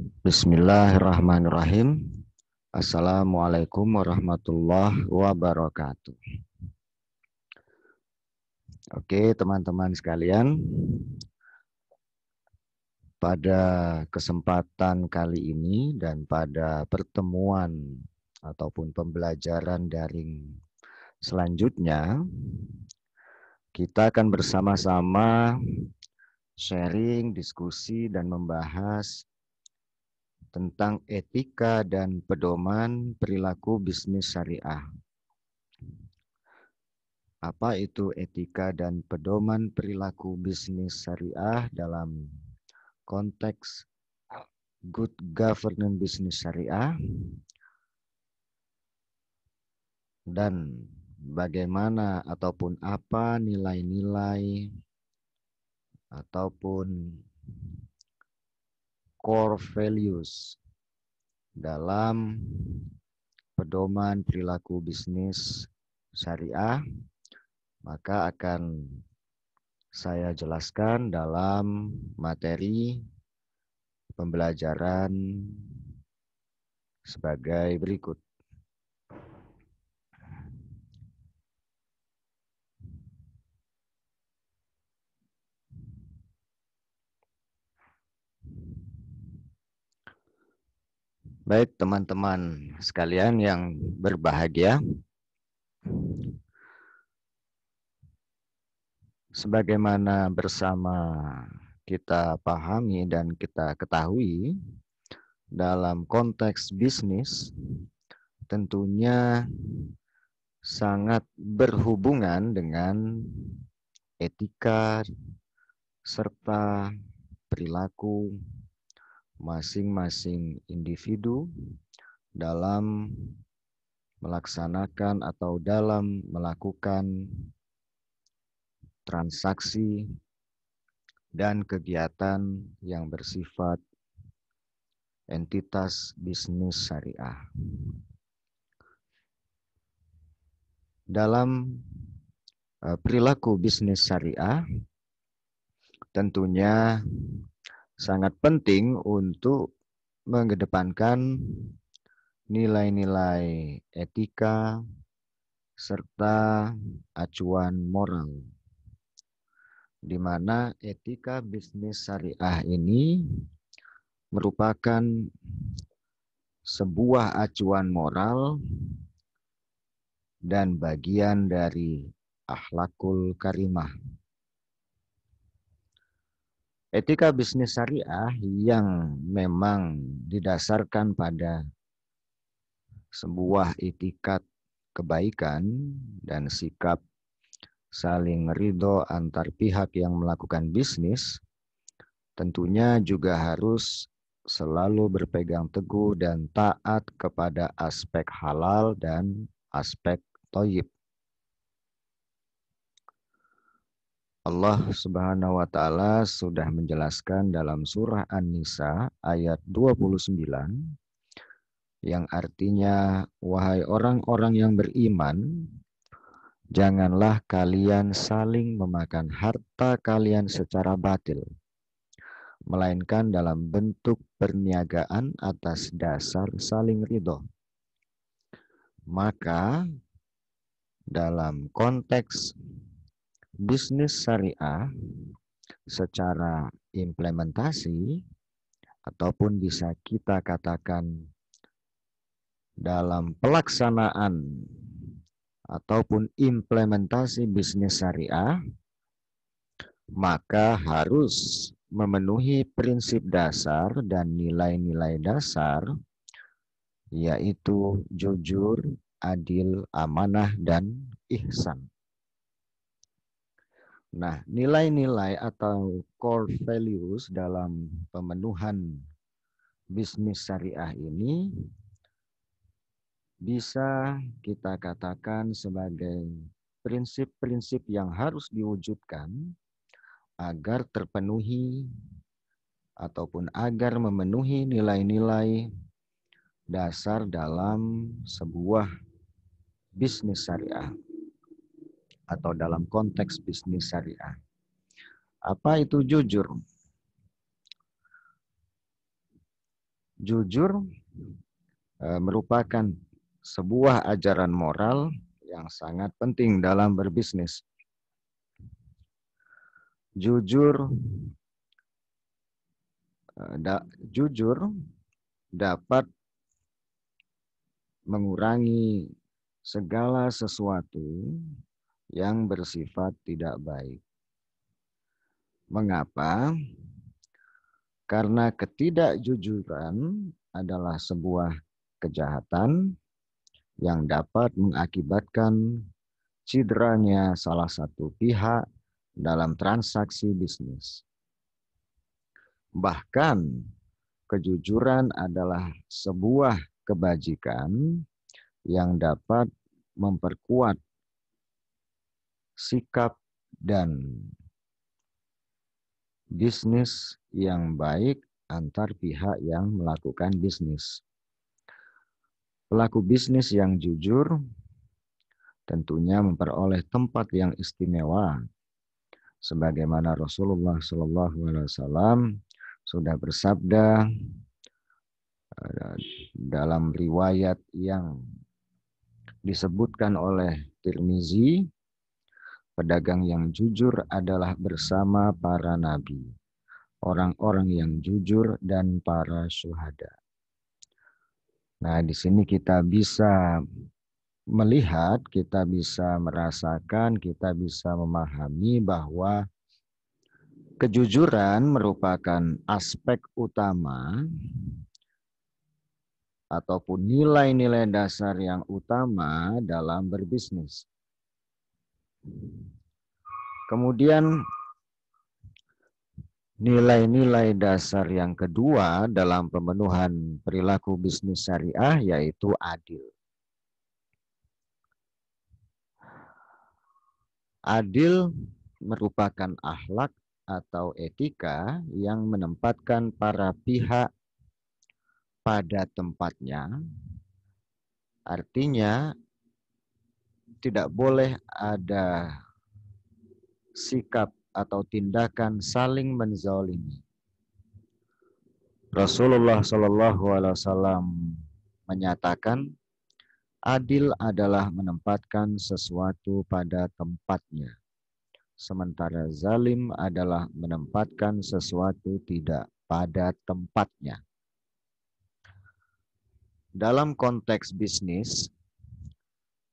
Bismillahirrahmanirrahim. Assalamualaikum warahmatullahi wabarakatuh. Oke, teman-teman sekalian, pada kesempatan kali ini dan pada pertemuan ataupun pembelajaran daring selanjutnya, kita akan bersama-sama sharing, diskusi, dan membahas tentang etika dan pedoman perilaku bisnis syariah. Apa itu etika dan pedoman perilaku bisnis syariah dalam konteks good governance bisnis syariah, dan bagaimana ataupun apa nilai-nilai ataupun core values dalam pedoman perilaku bisnis syariah, maka akan saya jelaskan dalam materi pembelajaran sebagai berikut. Baik teman-teman sekalian yang berbahagia, sebagaimana bersama kita pahami dan kita ketahui, dalam konteks bisnis tentunya sangat berhubungan dengan etika serta perilaku masing-masing individu dalam melaksanakan atau dalam melakukan transaksi dan kegiatan yang bersifat entitas bisnis syariah. Dalam perilaku bisnis syariah, tentunya sangat penting untuk mengedepankan nilai-nilai etika serta acuan moral, di mana etika bisnis syariah ini merupakan sebuah acuan moral dan bagian dari akhlakul karimah. Etika bisnis syariah yang memang didasarkan pada sebuah itikat kebaikan dan sikap saling ridho antar pihak yang melakukan bisnis, tentunya juga harus selalu berpegang teguh dan taat kepada aspek halal dan aspek thayyib. Allah Subhanahu wa taala sudah menjelaskan dalam surah An-Nisa ayat 29 yang artinya, wahai orang-orang yang beriman, janganlah kalian saling memakan harta kalian secara batil, melainkan dalam bentuk perniagaan atas dasar saling ridho. Maka dalam konteks bisnis syariah secara implementasi ataupun bisa kita katakan dalam pelaksanaan ataupun implementasi bisnis syariah, maka harus memenuhi prinsip dasar dan nilai-nilai dasar, yaitu jujur, adil, amanah, dan ihsan. Nah, nilai-nilai atau core values dalam pemenuhan bisnis syariah ini bisa kita katakan sebagai prinsip-prinsip yang harus diwujudkan agar terpenuhi ataupun agar memenuhi nilai-nilai dasar dalam sebuah bisnis syariah atau dalam konteks bisnis syariah. Apa itu jujur? Jujur merupakan sebuah ajaran moral yang sangat penting dalam berbisnis. Jujur dapat mengurangi segala sesuatu yang bersifat tidak baik. Mengapa? Karena ketidakjujuran adalah sebuah kejahatan yang dapat mengakibatkan cederanya salah satu pihak dalam transaksi bisnis. Bahkan, kejujuran adalah sebuah kebajikan yang dapat memperkuat sikap dan bisnis yang baik antar pihak yang melakukan bisnis. Pelaku bisnis yang jujur tentunya memperoleh tempat yang istimewa, sebagaimana Rasulullah SAW sudah bersabda dalam riwayat yang disebutkan oleh Tirmizi, pedagang yang jujur adalah bersama para nabi, orang-orang yang jujur dan para syuhada. Nah, di sini kita bisa melihat, kita bisa merasakan, kita bisa memahami bahwa kejujuran merupakan aspek utama ataupun nilai-nilai dasar yang utama dalam berbisnis. Kemudian nilai-nilai dasar yang kedua dalam pemenuhan perilaku bisnis syariah yaitu adil. Adil merupakan akhlak atau etika yang menempatkan para pihak pada tempatnya. Artinya tidak boleh ada sikap atau tindakan saling menzalimi. Rasulullah SAW menyatakan, adil adalah menempatkan sesuatu pada tempatnya, sementara zalim adalah menempatkan sesuatu tidak pada tempatnya. Dalam konteks bisnis,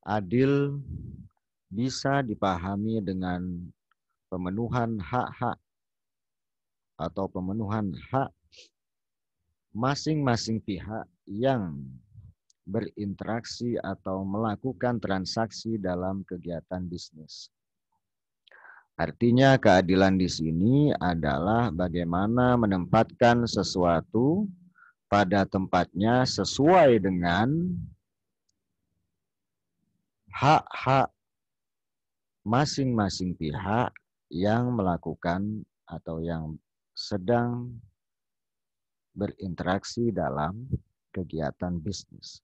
adil bisa dipahami dengan pemenuhan hak-hak atau pemenuhan hak masing-masing pihak yang berinteraksi atau melakukan transaksi dalam kegiatan bisnis. Artinya keadilan di sini adalah bagaimana menempatkan sesuatu pada tempatnya sesuai dengan hak-hak masing-masing pihak yang melakukan atau yang sedang berinteraksi dalam kegiatan bisnis.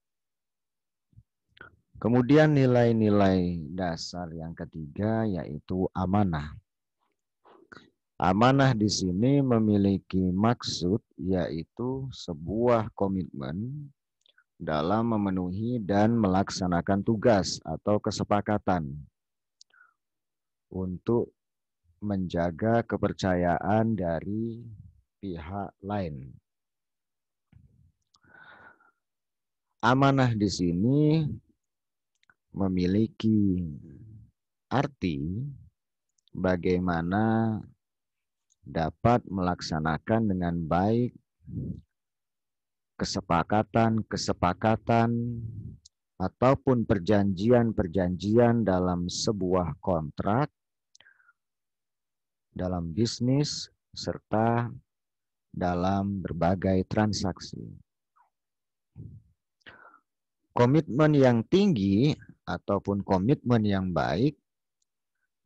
Kemudian nilai-nilai dasar yang ketiga yaitu amanah. Amanah di sini memiliki maksud yaitu sebuah komitmen dalam memenuhi dan melaksanakan tugas atau kesepakatan untuk menjaga kepercayaan dari pihak lain. Amanah di sini memiliki arti bagaimana dapat melaksanakan dengan baik kesepakatan ataupun perjanjian-perjanjian dalam sebuah kontrak, dalam bisnis, serta dalam berbagai transaksi. Komitmen yang tinggi ataupun komitmen yang baik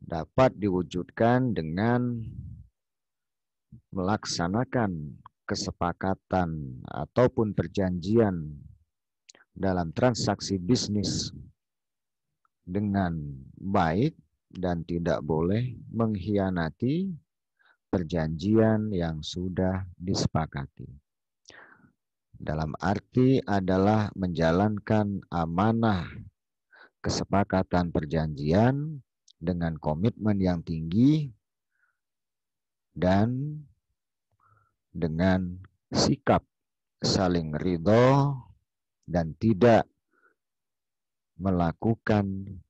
dapat diwujudkan dengan melaksanakan kesepakatan ataupun perjanjian dalam transaksi bisnis dengan baik dan tidak boleh mengkhianati perjanjian yang sudah disepakati. Dalam arti adalah menjalankan amanah kesepakatan perjanjian dengan komitmen yang tinggi dan dengan sikap saling ridho dan tidak melakukan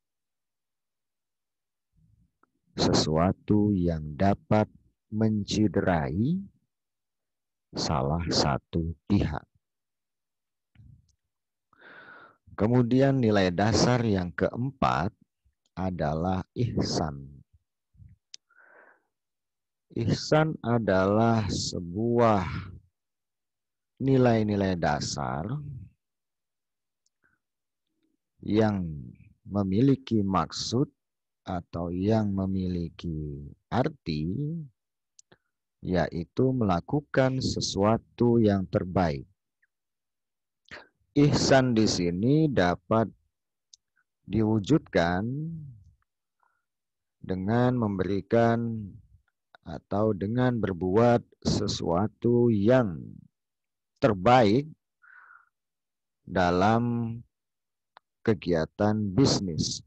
sesuatu yang dapat menciderai salah satu pihak. Kemudian nilai dasar yang keempat adalah ihsan. Ihsan adalah sebuah nilai-nilai dasar yang memiliki maksud atau yang memiliki arti, yaitu melakukan sesuatu yang terbaik. Ihsan di sini dapat diwujudkan dengan memberikan atau dengan berbuat sesuatu yang terbaik dalam kegiatan bisnis.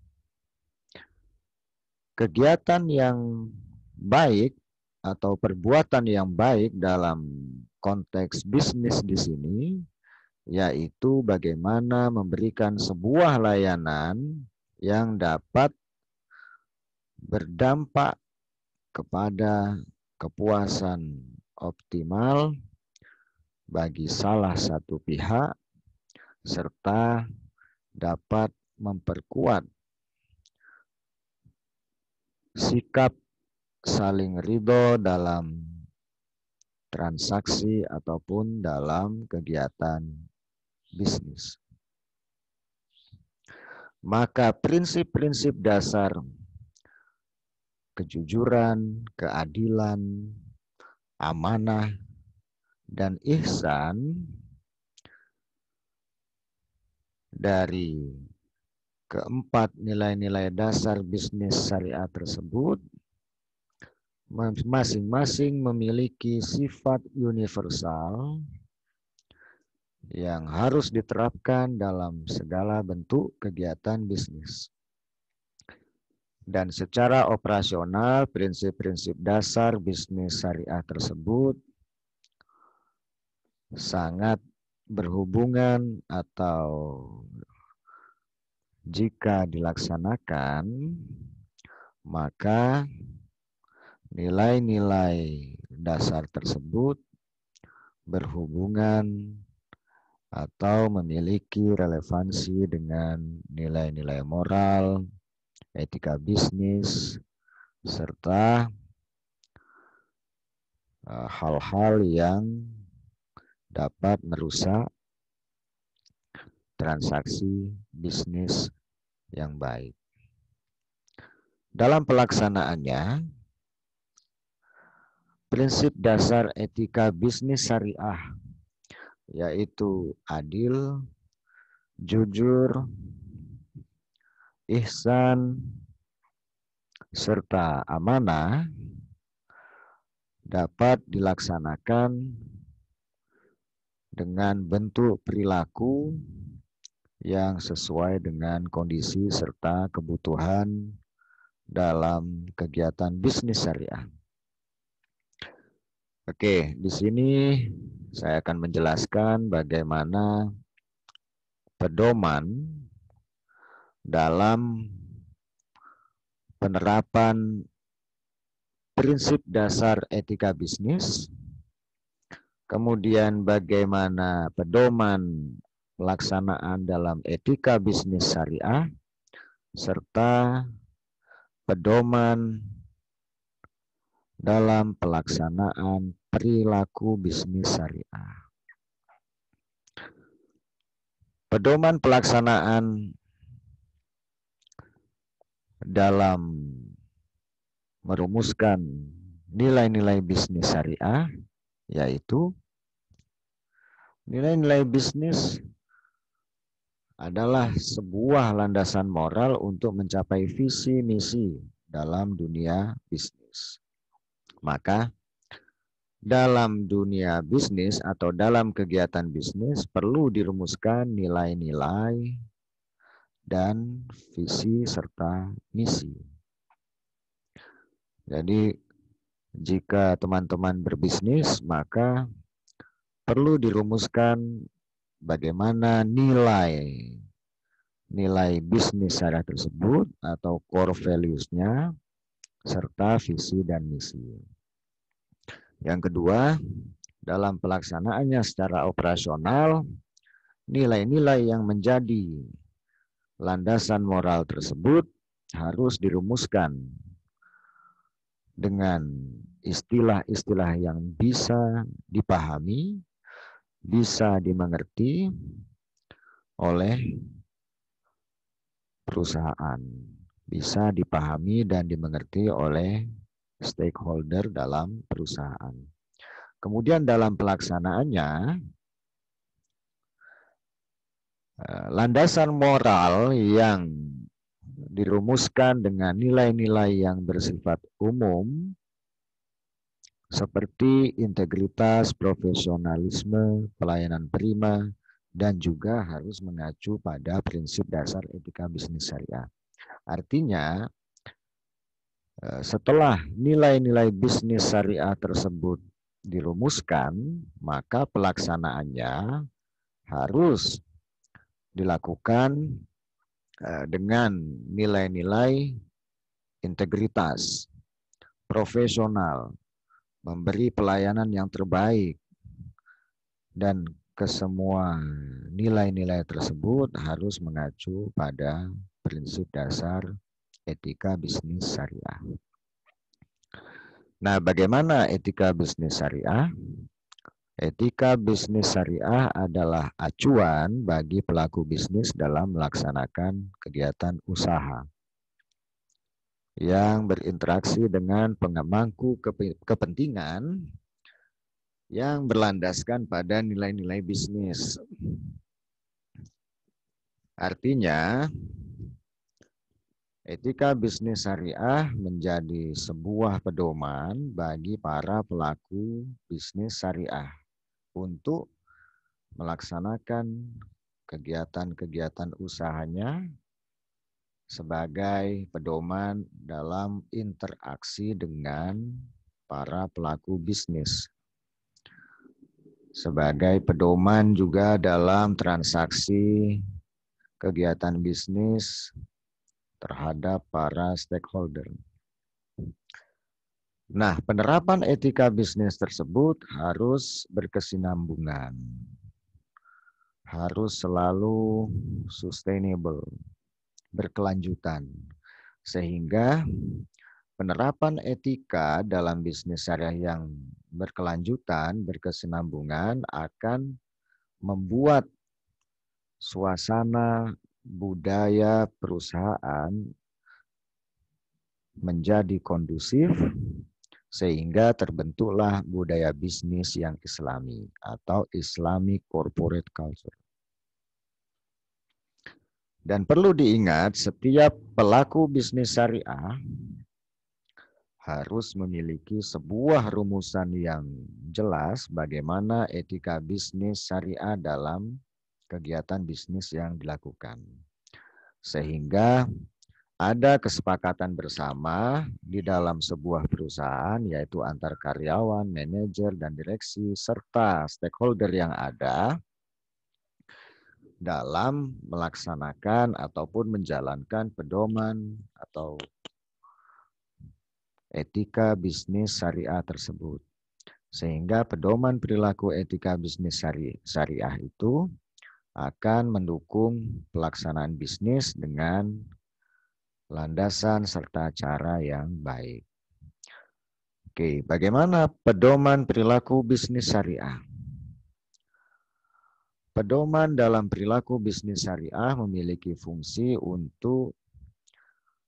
Kegiatan yang baik atau perbuatan yang baik dalam konteks bisnis di sini yaitu bagaimana memberikan sebuah layanan yang dapat berdampak kepada kepuasan optimal bagi salah satu pihak serta dapat memperkuat sikap saling ridho dalam transaksi ataupun dalam kegiatan bisnis. Maka prinsip-prinsip dasar kejujuran, keadilan, amanah, dan ihsan dari keempat nilai-nilai dasar bisnis syariah tersebut masing-masing memiliki sifat universal yang harus diterapkan dalam segala bentuk kegiatan bisnis. Dan secara operasional, prinsip-prinsip dasar bisnis syariah tersebut sangat berhubungan atau jika dilaksanakan, maka nilai-nilai dasar tersebut berhubungan atau memiliki relevansi dengan nilai-nilai moral, etika bisnis, serta hal-hal yang dapat merusak transaksi bisnis yang baik. Dalam pelaksanaannya, prinsip dasar etika bisnis syariah yaitu adil, jujur, ihsan, serta amanah dapat dilaksanakan dengan bentuk perilaku yang sesuai dengan kondisi serta kebutuhan dalam kegiatan bisnis syariah. Oke, di sini saya akan menjelaskan bagaimana pedoman dalam penerapan prinsip dasar etika bisnis, kemudian bagaimana pedoman pelaksanaan dalam etika bisnis syariah, serta pedoman dalam pelaksanaan perilaku bisnis syariah. Pedoman pelaksanaan dalam merumuskan nilai-nilai bisnis syariah yaitu nilai-nilai bisnis adalah sebuah landasan moral untuk mencapai visi misi dalam dunia bisnis. Maka dalam dunia bisnis atau dalam kegiatan bisnis perlu dirumuskan nilai-nilai dan visi serta misi. Jadi jika teman-teman berbisnis, maka perlu dirumuskan bagaimana nilai bisnis syariah tersebut atau core values-nya serta visi dan misi. Yang kedua, dalam pelaksanaannya secara operasional, nilai-nilai yang menjadi landasan moral tersebut harus dirumuskan dengan istilah-istilah yang bisa dipahami, bisa dimengerti oleh perusahaan, bisa dipahami dan dimengerti oleh stakeholder dalam perusahaan. Kemudian dalam pelaksanaannya, landasan moral yang dirumuskan dengan nilai-nilai yang bersifat umum seperti integritas, profesionalisme, pelayanan prima, dan juga harus mengacu pada prinsip dasar etika bisnis syariah. Artinya, setelah nilai-nilai bisnis syariah tersebut dirumuskan, maka pelaksanaannya harus dilakukan dengan nilai-nilai integritas, profesional, memberi pelayanan yang terbaik, dan kesemua nilai-nilai tersebut harus mengacu pada prinsip dasar etika bisnis syariah. Nah, bagaimana etika bisnis syariah? Etika bisnis syariah adalah acuan bagi pelaku bisnis dalam melaksanakan kegiatan usaha yang berinteraksi dengan pemangku kepentingan yang berlandaskan pada nilai-nilai bisnis. Artinya, etika bisnis syariah menjadi sebuah pedoman bagi para pelaku bisnis syariah untuk melaksanakan kegiatan-kegiatan usahanya sebagai pedoman dalam interaksi dengan para pelaku bisnis. Sebagai pedoman juga dalam transaksi kegiatan bisnis terhadap para stakeholder. Nah, penerapan etika bisnis tersebut harus berkesinambungan, harus selalu sustainable, berkelanjutan, sehingga penerapan etika dalam bisnis syariah yang berkelanjutan, berkesinambungan akan membuat suasana budaya perusahaan menjadi kondusif sehingga terbentuklah budaya bisnis yang Islami atau Islamic corporate culture. Dan perlu diingat, setiap pelaku bisnis syariah harus memiliki sebuah rumusan yang jelas bagaimana etika bisnis syariah dalam kegiatan bisnis yang dilakukan. Sehingga ada kesepakatan bersama di dalam sebuah perusahaan, yaitu antar karyawan, manajer, dan direksi, serta stakeholder yang ada dalam melaksanakan ataupun menjalankan pedoman atau etika bisnis syariah tersebut. Sehingga pedoman perilaku etika bisnis syariah itu akan mendukung pelaksanaan bisnis dengan landasan serta cara yang baik. Oke, bagaimana pedoman perilaku bisnis syariah? Pedoman dalam perilaku bisnis syariah memiliki fungsi untuk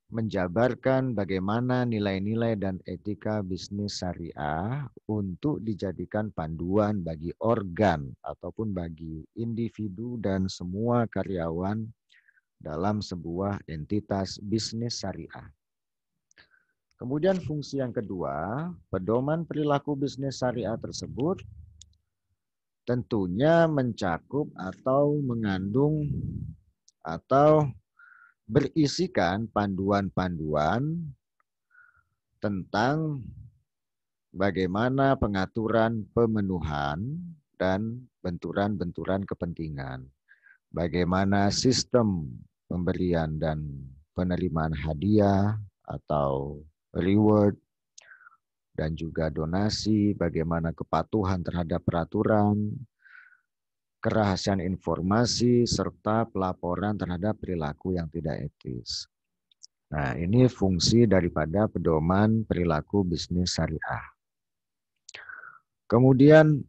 menjabarkan bagaimana nilai-nilai dan etika bisnis syariah untuk dijadikan panduan bagi organ ataupun bagi individu dan semua karyawan dalam sebuah entitas bisnis syariah. Kemudian fungsi yang kedua, pedoman perilaku bisnis syariah tersebut tentunya mencakup atau mengandung atau berisikan panduan-panduan tentang bagaimana pengaturan pemenuhan dan benturan-benturan kepentingan. Bagaimana sistem pemberian dan penerimaan hadiah atau reward dan juga donasi, bagaimana kepatuhan terhadap peraturan, kerahasiaan informasi, serta pelaporan terhadap perilaku yang tidak etis. Nah, ini fungsi daripada pedoman perilaku bisnis syariah. Kemudian,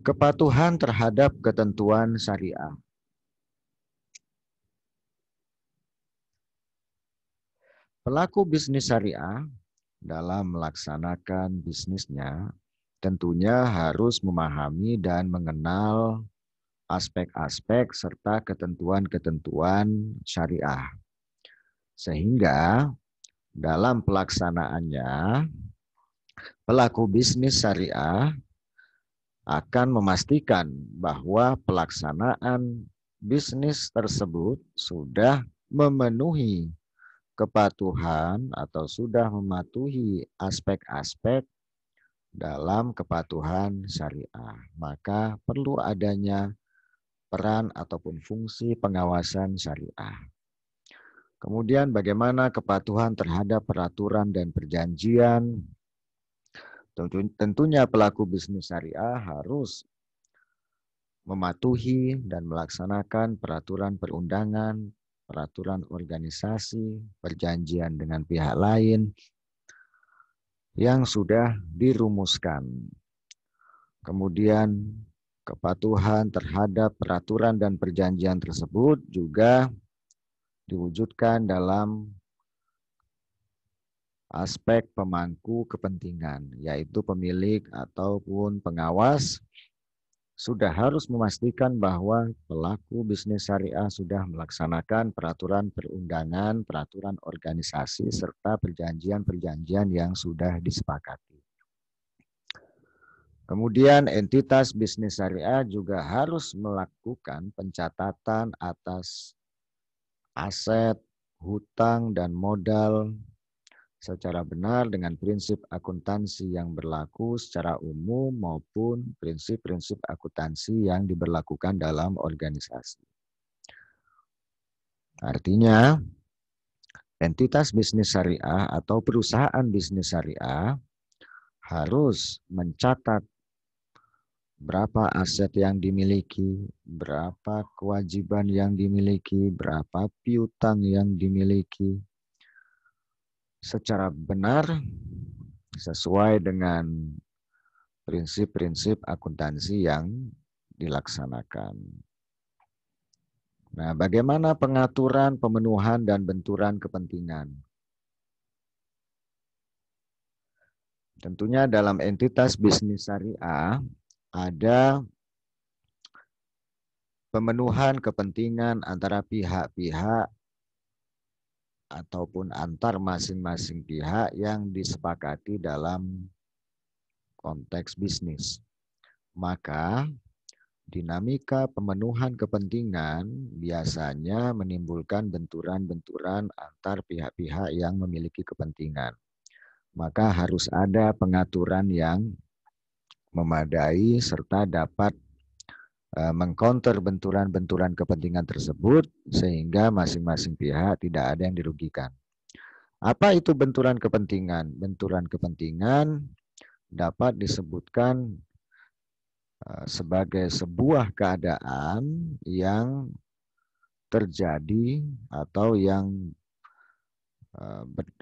kepatuhan terhadap ketentuan syariah. Pelaku bisnis syariah dalam melaksanakan bisnisnya tentunya harus memahami dan mengenal aspek-aspek serta ketentuan-ketentuan syariah. Sehingga dalam pelaksanaannya, pelaku bisnis syariah akan memastikan bahwa pelaksanaan bisnis tersebut sudah memenuhi kepatuhan atau sudah mematuhi aspek-aspek dalam kepatuhan syariah. Maka perlu adanya peran ataupun fungsi pengawasan syariah. Kemudian bagaimana kepatuhan terhadap peraturan dan perjanjian. Tentunya pelaku bisnis syariah harus mematuhi dan melaksanakan peraturan perundangan, peraturan organisasi, perjanjian dengan pihak lain yang sudah dirumuskan. Kemudian kepatuhan terhadap peraturan dan perjanjian tersebut juga diwujudkan dalam aspek pemangku kepentingan, yaitu pemilik ataupun pengawas sudah harus memastikan bahwa pelaku bisnis syariah sudah melaksanakan peraturan perundangan, peraturan organisasi, serta perjanjian-perjanjian yang sudah disepakati. Kemudian entitas bisnis syariah juga harus melakukan pencatatan atas aset, hutang, dan modal secara benar dengan prinsip akuntansi yang berlaku secara umum maupun prinsip-prinsip akuntansi yang diberlakukan dalam organisasi. Artinya, entitas bisnis syariah atau perusahaan bisnis syariah harus mencatat berapa aset yang dimiliki, berapa kewajiban yang dimiliki, berapa piutang yang dimiliki, secara benar sesuai dengan prinsip-prinsip akuntansi yang dilaksanakan. Nah, bagaimana pengaturan, pemenuhan, dan benturan kepentingan? Tentunya dalam entitas bisnis syariah ada pemenuhan kepentingan antara pihak-pihak ataupun antar masing-masing pihak yang disepakati dalam konteks bisnis. Maka dinamika pemenuhan kepentingan biasanya menimbulkan benturan-benturan antar pihak-pihak yang memiliki kepentingan. Maka harus ada pengaturan yang memadai serta dapat mengcounter benturan-benturan kepentingan tersebut sehingga masing-masing pihak tidak ada yang dirugikan. Apa itu benturan kepentingan? Benturan kepentingan dapat disebutkan sebagai sebuah keadaan yang terjadi atau yang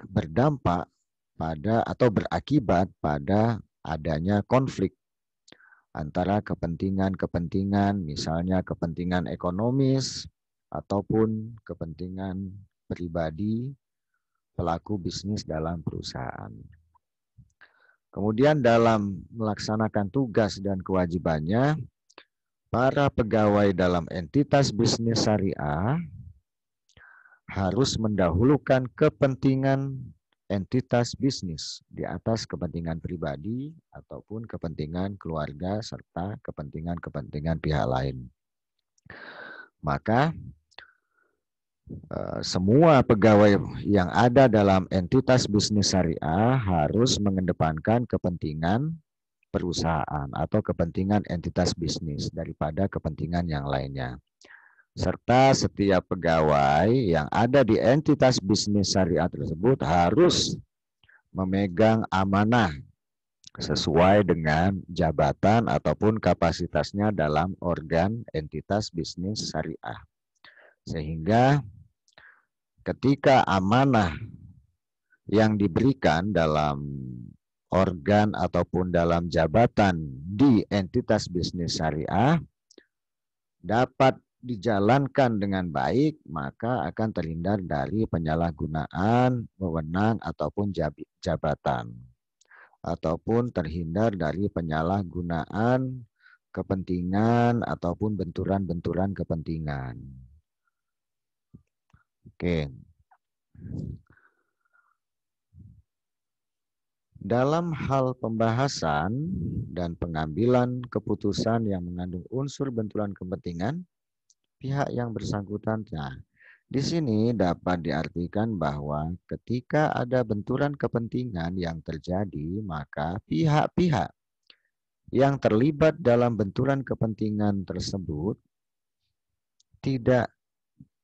berdampak pada atau berakibat pada adanya konflik antara kepentingan-kepentingan, misalnya kepentingan ekonomis ataupun kepentingan pribadi pelaku bisnis dalam perusahaan. Kemudian dalam melaksanakan tugas dan kewajibannya, para pegawai dalam entitas bisnis syariah harus mendahulukan kepentingan entitas bisnis di atas kepentingan pribadi ataupun kepentingan keluarga serta kepentingan-kepentingan pihak lain. Maka semua pegawai yang ada dalam entitas bisnis syariah harus mengedepankan kepentingan perusahaan atau kepentingan entitas bisnis daripada kepentingan yang lainnya. Serta setiap pegawai yang ada di entitas bisnis syariah tersebut harus memegang amanah sesuai dengan jabatan ataupun kapasitasnya dalam organ entitas bisnis syariah. Sehingga ketika amanah yang diberikan dalam organ ataupun dalam jabatan di entitas bisnis syariah dapat dijalankan dengan baik, maka akan terhindar dari penyalahgunaan wewenang ataupun jabatan, ataupun terhindar dari penyalahgunaan kepentingan ataupun benturan-benturan kepentingan. Oke. Dalam hal pembahasan dan pengambilan keputusan yang mengandung unsur benturan kepentingan, pihak yang bersangkutan, di sini dapat diartikan bahwa ketika ada benturan kepentingan yang terjadi, maka pihak-pihak yang terlibat dalam benturan kepentingan tersebut tidak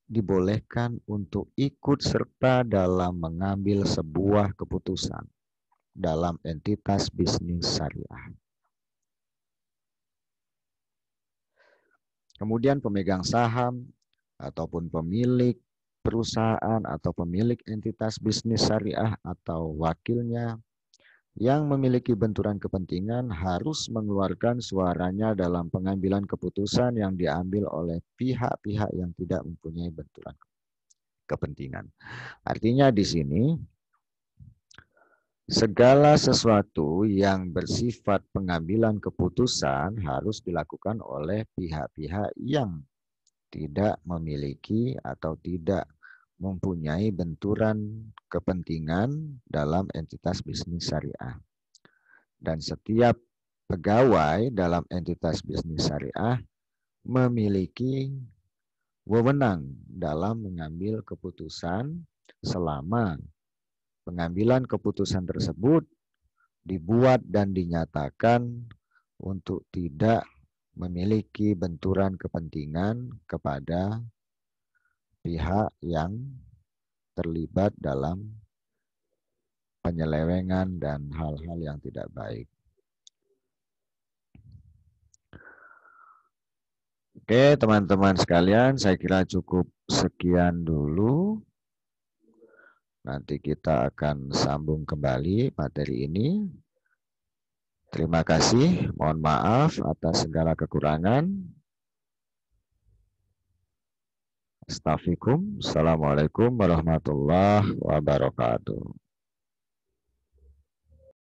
dibolehkan untuk ikut serta dalam mengambil sebuah keputusan dalam entitas bisnis syariah. Kemudian pemegang saham ataupun pemilik perusahaan atau pemilik entitas bisnis syariah atau wakilnya yang memiliki benturan kepentingan harus mengeluarkan suaranya dalam pengambilan keputusan yang diambil oleh pihak-pihak yang tidak mempunyai benturan kepentingan. Artinya di sini segala sesuatu yang bersifat pengambilan keputusan harus dilakukan oleh pihak-pihak yang tidak memiliki atau tidak mempunyai benturan kepentingan dalam entitas bisnis syariah. Dan setiap pegawai dalam entitas bisnis syariah memiliki wewenang dalam mengambil keputusan selama pengambilan keputusan tersebut dibuat dan dinyatakan untuk tidak memiliki benturan kepentingan kepada pihak yang terlibat dalam penyelewengan dan hal-hal yang tidak baik. Oke, teman-teman sekalian, saya kira cukup sekian dulu. Nanti kita akan sambung kembali materi ini. Terima kasih, mohon maaf atas segala kekurangan. Astaghfirullahaladzim. Assalamualaikum warahmatullahi wabarakatuh.